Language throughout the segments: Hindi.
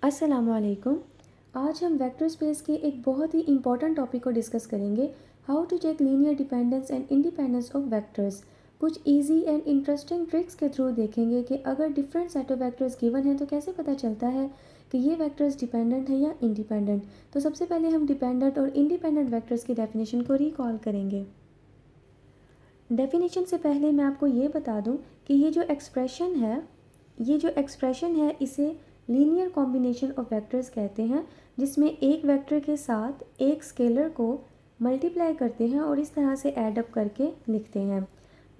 अस्सलामुअलैकुम। आज हम वेक्टर स्पेस के एक बहुत ही इंपॉर्टेंट टॉपिक को डिस्कस करेंगे, how to check linear dependence and independence of vectors. कुछ इजी एंड इंटरेस्टिंग ट्रिक्स के थ्रू देखेंगे कि अगर different set of vectors given है तो कैसे पता चलता है कि ये वेक्टर्स डिपेंडेंट है या इंडिपेंडेंट। तो सबसे पहले हम डिपेंडेंट और इंडिपेंडेंट वेक्टर्स की डेफिनेशन को रिकॉल करेंगे। डेफिनेशन से पहले मैं आपको ये बता दूं कि ये जो एक्सप्रेशन है इसे लीनियर कॉम्बिनेशन ऑफ वेक्टर्स कहते हैं, जिसमें एक वेक्टर के साथ एक स्केलर को मल्टीप्लाई करते हैं और इस तरह से ऐड अप करके लिखते हैं।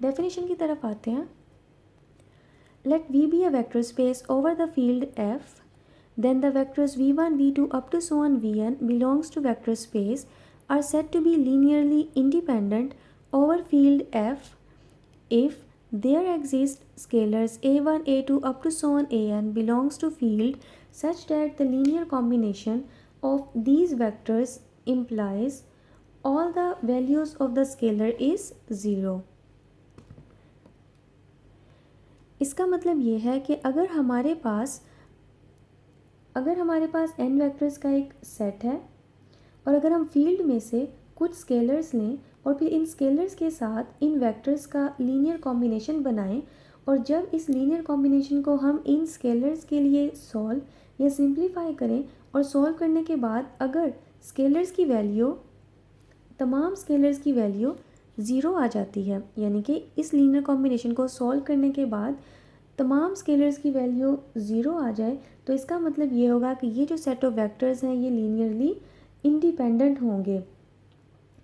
डेफिनेशन की तरफ आते हैं। Let V be a vector space over the field F, then the vectors v1, v2 up to so on vn belongs to vector space are said to be linearly independent over field F if there exist scalars a1, a2 up to so on an belongs to field such that the linear combination of these vectors implies all the values of the scalar is 0। इसका मतलब ये है कि अगर हमारे पास n वेक्टर्स का एक सेट है और अगर हम फील्ड में से कुछ स्केलर्स लें और फिर इन स्केलर्स के साथ इन वेक्टर्स का लीनियर कॉम्बिनेशन बनाएं और जब इस लीनियर कॉम्बिनेशन को हम इन स्केलर्स के लिए सॉल्व या सिंप्लीफाई करें और सॉल्व करने के बाद अगर तमाम स्केलर्स की वैल्यू 0 आ जाती है, यानी कि इस लीनियर कॉम्बिनेशन को सॉल्व करने के बाद तमाम स्केलर्स की वैल्यू 0 आ जाए, तो इसका मतलब ये होगा कि ये जो सेट ऑफ वेक्टर्स हैं ये लीनियरली इंडिपेंडेंट होंगे।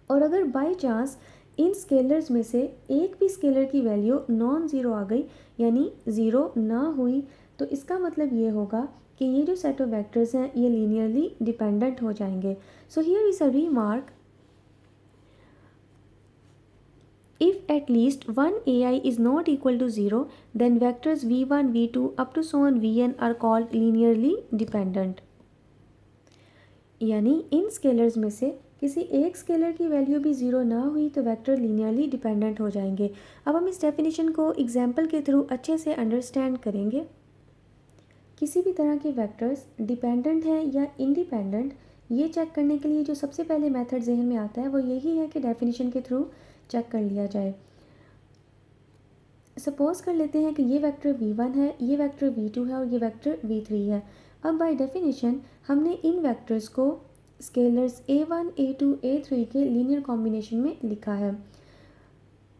और अगर बाय चांस इन स्केलर्स में से एक भी स्केलर की वैल्यू नॉन ज़ीरो आ गई, यानी 0 ना हुई, तो इसका मतलब ये होगा कि ये जो सेट ऑफ वेक्टर्स हैं ये लीनियरली डिपेंडेंट हो जाएंगे। So here is a remark, if at least one ai is not equal to 0, then vectors v1, v2 up to so on vn are called linearly dependent। यानी इन स्केलर्स में से किसी एक स्केलर की वैल्यू भी 0 ना हुई तो वेक्टर लीनियरली डिपेंडेंट हो जाएंगे। अब हम इस डेफिनेशन को एग्जाम्पल के थ्रू अच्छे से अंडरस्टैंड करेंगे। किसी भी तरह के वेक्टर्स डिपेंडेंट हैं या इंडिपेंडेंट, ये चेक करने के लिए जो सबसे पहले मेथड जहन में आता है वो यही है कि डेफिनेशन के थ्रू चेक कर लिया जाए। सपोज कर लेते हैं कि ये वेक्टर v1 है, ये वेक्टर v2 है और ये वेक्टर v3 है। अब बाय डेफिनेशन हमने इन वेक्टर्स को स्केलर्स a1, a2, a3 के लीनियर कॉम्बिनेशन में लिखा है।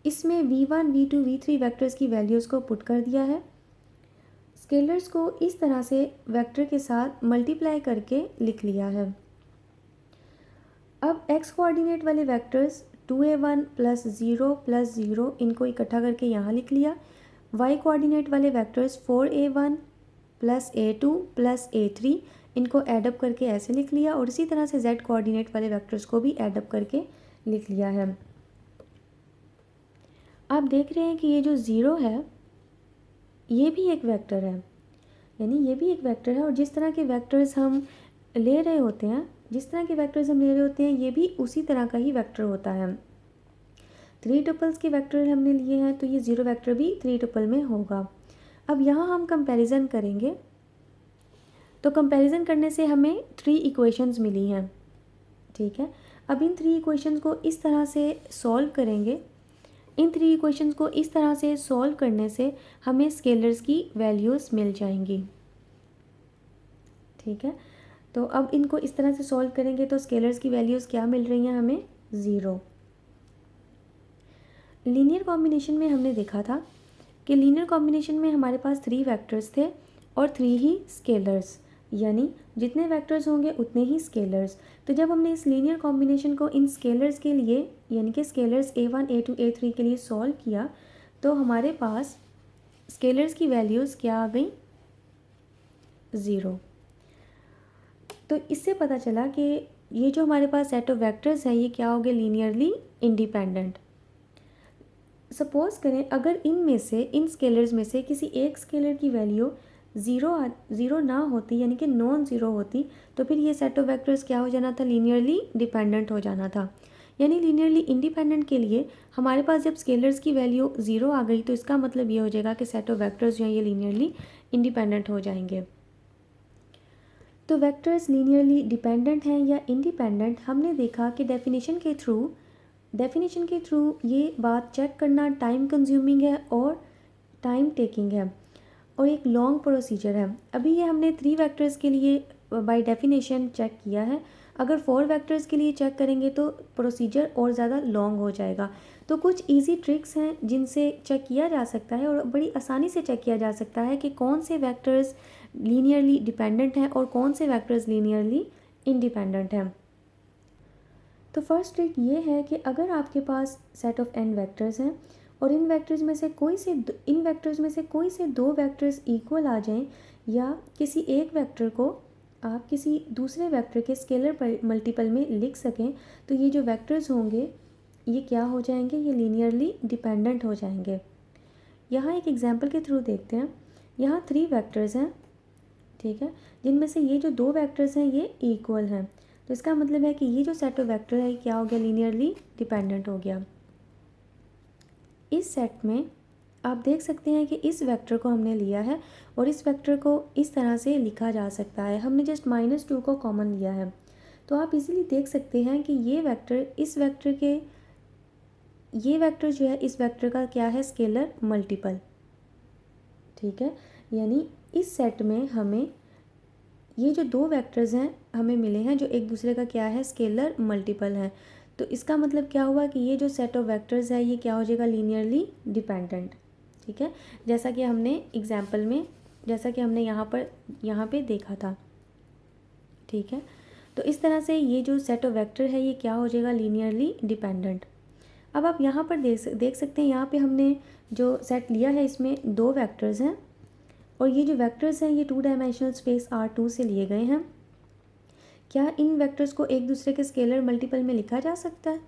इसमें v1, v2, v3 वेक्टर्स की वैल्यूज़ को पुट कर दिया है, स्केलर्स को इस तरह से वेक्टर के साथ मल्टीप्लाई करके लिख लिया है। अब x कोऑर्डिनेट वाले वेक्टर्स 2a1 प्लस 0 प्लस 0 इनको इकट्ठा करके यहाँ लिख लिया। y कोऑर्डिनेट वाले vectors 4a1 plus a2 plus a3 इनको एडअप करके ऐसे लिख लिया और इसी तरह से z कोऑर्डिनेट वाले वेक्टर्स को भी एडअप करके लिख लिया है। आप देख रहे हैं कि ये जो 0 है ये भी एक वेक्टर है, यानी ये भी एक वेक्टर है और जिस तरह के वेक्टर्स हम ले रहे होते हैं ये भी उसी तरह का ही वेक्टर होता है। 3 टुपल्स के वेक्टर हमने लिए हैं तो ये 0 वेक्टर भी 3 टुपल में होगा। अब यहाँ हम कंपैरिजन करेंगे, तो कंपैरिजन करने से हमें 3 इक्वेशंस मिली हैं। ठीक है, अब इन 3 इक्वेशंस को इस तरह से सॉल्व करेंगे। इन 3 इक्वेशंस को इस तरह से सॉल्व करने से हमें स्केलर्स की वैल्यूज़ मिल जाएंगी। ठीक है, तो अब इनको इस तरह से सॉल्व करेंगे तो स्केलर्स की वैल्यूज़ क्या मिल रही हैं हमें? 0। लीनियर कॉम्बिनेशन में हमने देखा था कि लीनियर कॉम्बिनेशन में हमारे पास 3 वेक्टर्स थे और 3 ही स्केलर्स, यानी जितने वेक्टर्स होंगे उतने ही स्केलर्स। तो जब हमने इस लीनियर कॉम्बिनेशन को इन स्केलर्स के लिए यानी कि स्केलर्स a1, a2, a3 के लिए सॉल्व किया तो हमारे पास स्केलर्स की वैल्यूज़ क्या आ गई? 0। तो इससे पता चला कि ये जो हमारे पास सेट ऑफ वेक्टर्स है ये क्या हो गए? Linearly independent. सपोज करें अगर इन स्केलर्स में से किसी एक स्केलर की वैल्यू 0 ना होती, यानी कि नॉन ज़ीरो होती, तो फिर ये सेट ऑफ वेक्टर्स क्या हो जाना था? लीनियरली डिपेंडेंट हो जाना था। यानी लीनियरली इंडिपेंडेंट के लिए हमारे पास जब स्केलर्स की वैल्यू 0 आ गई तो इसका मतलब ये हो जाएगा कि सेट ऑफ वेक्टर्स जो हैं ये लीनियरली इंडिपेंडेंट हो जाएंगे। तो वेक्टर्स लीनियरली डिपेंडेंट हैं या इंडिपेंडेंट, हमने देखा कि डेफिनेशन के थ्रू ये बात चेक करना टाइम कंज्यूमिंग है और टाइम टेकिंग है और एक लॉन्ग प्रोसीजर है। अभी ये हमने 3 वेक्टर्स के लिए बाय डेफिनेशन चेक किया है। अगर 4 वेक्टर्स के लिए चेक करेंगे तो प्रोसीजर और ज़्यादा लॉन्ग हो जाएगा। तो कुछ इजी ट्रिक्स हैं जिनसे चेक किया जा सकता है और बड़ी आसानी से चेक किया जा सकता है कि कौन से वेक्टर्स लीनियरली डिपेंडेंट हैं और कौन से वेक्टर्स लीनियरली इंडिपेंडेंट हैं। तो फर्स्ट ट्रिक ये है कि अगर आपके पास सेट ऑफ n वेक्टर्स हैं और इन वेक्टर्स में से कोई से 2 वेक्टर्स इक्वल आ जाएं या किसी एक वेक्टर को आप किसी दूसरे वेक्टर के स्केलर मल्टीपल में लिख सकें, तो ये जो वेक्टर्स होंगे ये क्या हो जाएंगे, ये लीनियरली डिपेंडेंट हो जाएंगे। यहाँ एक एग्जांपल के थ्रू देखते हैं। यहाँ 3 वेक्टर्स हैं, ठीक है, जिनमें से ये जो 2 वेक्टर्स हैं ये इक्वल हैं। तो इसका मतलब है कि ये जो सेट ऑफ वेक्टर है क्या हो गया, लीनियरली डिपेंडेंट हो गया। इस सेट में आप देख सकते हैं कि इस वेक्टर को हमने लिया है और इस वेक्टर को इस तरह से लिखा जा सकता है। हमने जस्ट -2 को कॉमन लिया है, तो आप इजीली देख सकते हैं कि ये वेक्टर जो है इस वेक्टर का क्या है, स्केलर मल्टीपल। ठीक है, यानी इस सेट में हमें ये जो 2 वेक्टर्स हैं हमें मिले हैं जो एक दूसरे का क्या है, स्केलर मल्टीपल है। तो इसका मतलब क्या हुआ कि ये जो सेट ऑफ वेक्टर्स है ये क्या हो जाएगा, लीनियरली डिपेंडेंट। ठीक है, जैसा कि हमने एग्जाम्पल में यहाँ पे देखा था। ठीक है, तो इस तरह से ये जो सेट ऑफ वेक्टर है ये क्या हो जाएगा, लीनियरली डिपेंडेंट। अब आप यहाँ पर देख सकते हैं, यहाँ पे हमने जो सेट लिया है इसमें 2 वेक्टर्स हैं और ये जो वेक्टर्स हैं ये 2 डायमेंशनल स्पेस R2 से लिए गए हैं। क्या इन वेक्टर्स को एक दूसरे के स्केलर मल्टीपल में लिखा जा सकता है?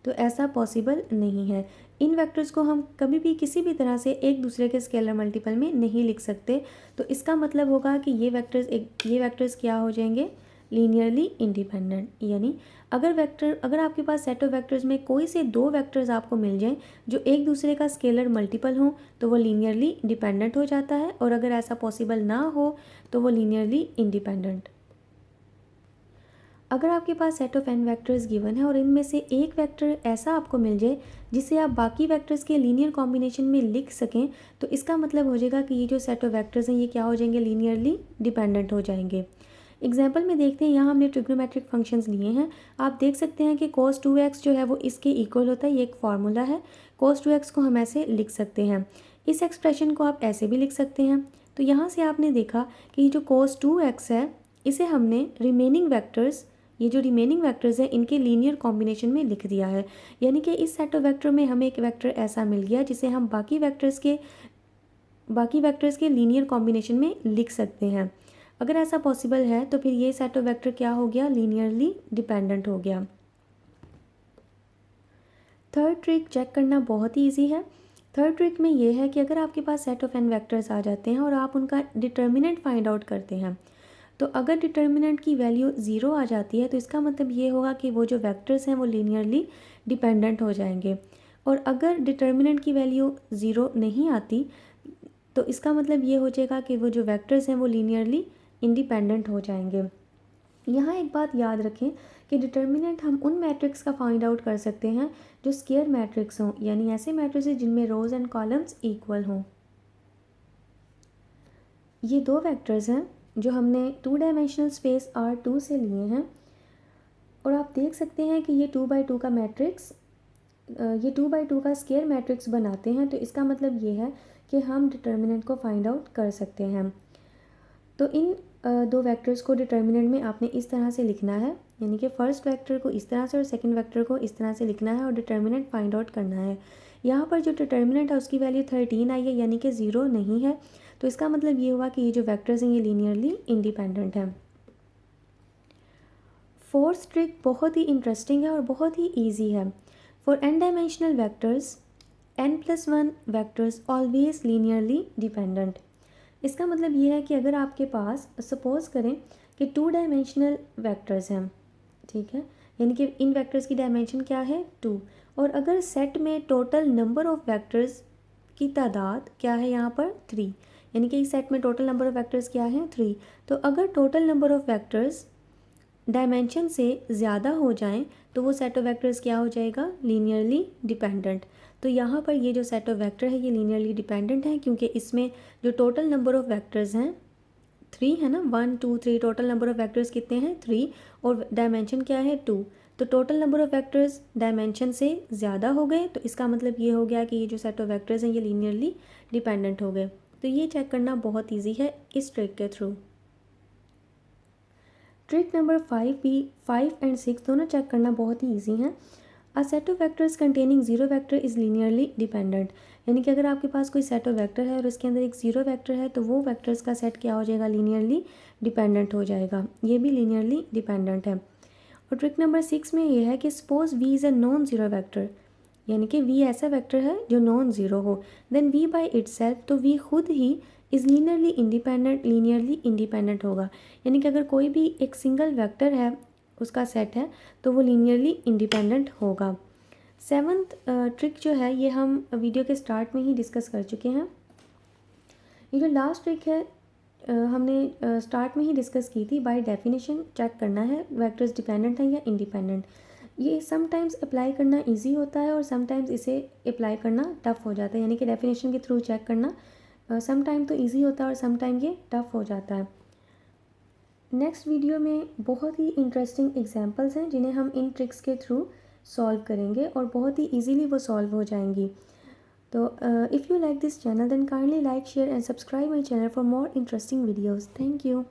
तो ऐसा पॉसिबल नहीं है। इन वेक्टर्स को हम कभी भी किसी भी तरह से एक दूसरे के स्केलर मल्टीपल में नहीं लिख सकते। तो इसका मतलब होगा कि ये वेक्टर्स क्या हो जाएंगे, लीनियरली इंडिपेंडेंट। यानी अगर आपके पास सेट ऑफ वेक्टर्स में कोई से 2 वेक्टर्स आपको मिल जाएं जो एक दूसरे का स्केलर मल्टीपल हो तो वो लीनियरली डिपेंडेंट हो जाता है, और अगर ऐसा पॉसिबल ना हो तो वो लीनियरली इंडिपेंडेंट। अगर आपके पास set of n vectors given है और इनमें से एक वेक्टर ऐसा आपको मिल जाए जिसे आप बाकी वेक्टर्स के लीनियर कॉम्बिनेशन में लिख सकें, तो इसका मतलब हो जाएगा कि ये जो सेट ऑफ वेक्टर्स हैं ये क्या हो जाएंगे, लीनियरली डिपेंडेंट हो जाएंगे। एग्जाम्पल में देखते हैं, यहाँ हमने ट्रिग्नोमेट्रिक फंक्शंस लिए हैं। आप देख सकते हैं कि cos 2x जो है वो इसके इक्वल होता है, ये एक फार्मूला है। cos 2x को हम ऐसे लिख सकते हैं, इस एक्सप्रेशन को आप ऐसे भी लिख सकते हैं। तो यहाँ से आपने देखा कि ये जो cos 2x है इसे हमने ये जो रिमेनिंग वेक्टर्स हैं इनके लीनियर कॉम्बिनेशन में लिख दिया है। यानी कि इस सेट ऑफ वेक्टर में हमें एक वेक्टर ऐसा मिल गया जिसे हम बाकी वेक्टर्स के लीनियर कॉम्बिनेशन में लिख सकते हैं। अगर ऐसा पॉसिबल है तो फिर ये सेट ऑफ वेक्टर क्या हो गया, लीनियरली डिपेंडेंट हो गया। थर्ड ट्रिक चेक करना बहुत ही ईजी है। थर्ड ट्रिक में ये है कि अगर आपके पास सेट ऑफ n वेक्टर्स आ जाते हैं और आप उनका डिटर्मिनेंट फाइंड आउट करते हैं, तो अगर डिटर्मिनेंट की वैल्यू 0 आ जाती है तो इसका मतलब ये होगा कि वो जो वेक्टर्स हैं वो लीनियरली डिपेंडेंट हो जाएंगे। और अगर डिटर्मिनेंट की वैल्यू 0 नहीं आती तो इसका मतलब ये हो जाएगा कि वो जो वेक्टर्स हैं वो लीनियरली इंडिपेंडेंट हो जाएंगे। यहाँ एक बात याद रखें कि डिटर्मिनेंट हम उन मैट्रिक्स का फाइंड आउट कर सकते हैं जो स्क्वायर मैट्रिक्स हों, यानी ऐसे मैट्रिक्स जिनमें रोज एंड कॉलम्स इक्वल हों। ये 2 वेक्टर्स हैं जो हमने 2 डायमेंशनल स्पेस R2 से लिए हैं और आप देख सकते हैं कि ये 2 बाई 2 का मैट्रिक्स ये 2 बाई 2 का स्क्वायर मैट्रिक्स बनाते हैं। तो इसका मतलब ये है कि हम डिटर्मिनेंट को फाइंड आउट कर सकते हैं। तो इन 2 वेक्टर्स को डिटर्मिनेंट में आपने इस तरह से लिखना है, यानी कि फर्स्ट वेक्टर को इस तरह से और सेकंड वेक्टर को इस तरह से लिखना है और डिटर्मिनेंट फाइंड आउट करना है। यहाँ पर जो डिटर्मिनेंट है उसकी वैल्यू 13 आई है, यानी कि 0 नहीं है। तो इसका मतलब ये हुआ कि ये जो वेक्टर्स हैं ये लीनियरली इंडिपेंडेंट हैं। फोर्थ ट्रिक बहुत ही इंटरेस्टिंग है और बहुत ही ईजी है। For n dimensional vectors n+1 vectors always linearly dependent. इसका मतलब ये है कि अगर आपके पास सपोज़ करें कि 2 डायमेंशनल वेक्टर्स हैं, ठीक है, यानी कि इन वेक्टर्स की डायमेंशन क्या है, 2, और अगर सेट में टोटल नंबर ऑफ़ वेक्टर्स की तादाद क्या है यहाँ पर 3, यानी कि इस सेट में टोटल नंबर ऑफ़ वेक्टर्स क्या है 3। तो अगर total number of vectors dimension से ज़्यादा हो जाएं तो वो सेट ऑफ वेक्टर्स क्या हो जाएगा, लीनियरली डिपेंडेंट। तो यहाँ पर ये जो सेट ऑफ वेक्टर है ये लीनियरली डिपेंडेंट है क्योंकि इसमें जो टोटल नंबर ऑफ़ वेक्टर्स हैं 3 है ना, 1 2 3, टोटल नंबर ऑफ़ वेक्टर्स कितने हैं 3 और डायमेंशन क्या है 2। तो total number of vectors dimension से ज़्यादा हो गए तो इसका मतलब ये हो गया कि ये जो सेट ऑफ वेक्टर्स हैं ये लीनियरली डिपेंडेंट हो गए। तो ये चेक करना बहुत ईजी है इस ट्रिक के थ्रू। ट्रिक नंबर 5 भी 5 एंड 6 दोनों चेक करना बहुत ही ईजी है। A set of vectors containing zero vector is linearly dependent, यानी कि अगर आपके पास कोई सेट ऑफ वेक्टर है और उसके अंदर एक ज़ीरो वेक्टर है तो वो वेक्टर्स का सेट क्या हो जाएगा, लीनियरली डिपेंडेंट हो जाएगा। ये भी लीनियरली डिपेंडेंट है। और ट्रिक नंबर 6 में ये है कि suppose v is a non zero vector, यानी कि वी ऐसा वेक्टर है जो नॉन ज़ीरो हो, देन वी बाय इटसेल्फ, तो वी खुद ही is linearly independent, linearly independent होगा। यानी कि अगर कोई भी एक सिंगल वेक्टर है उसका सेट है तो वो लीनियरली इंडिपेंडेंट होगा। 7th ट्रिक जो है ये हम वीडियो के स्टार्ट में ही डिस्कस कर चुके हैं। ये जो लास्ट ट्रिक है हमने स्टार्ट में ही डिस्कस की थी। बाय डेफिनेशन चेक करना है वेक्टर्स डिपेंडेंट हैं या इंडिपेंडेंट। ये समटाइम्स अप्लाई करना इजी होता है और समटाइम्स इसे अप्लाई करना टफ़ हो जाता है, यानी कि डेफिनेशन के थ्रू चेक करना समटाइम तो इजी होता है और समटाइम ये टफ़ हो जाता है। नेक्स्ट वीडियो में बहुत ही इंटरेस्टिंग एग्जांपल्स हैं जिन्हें हम इन ट्रिक्स के थ्रू सॉल्व करेंगे और बहुत ही इजीली वो सॉल्व हो जाएंगी। तो if you like this channel then kindly like, share and subscribe my channel for more interesting videos. Thank you.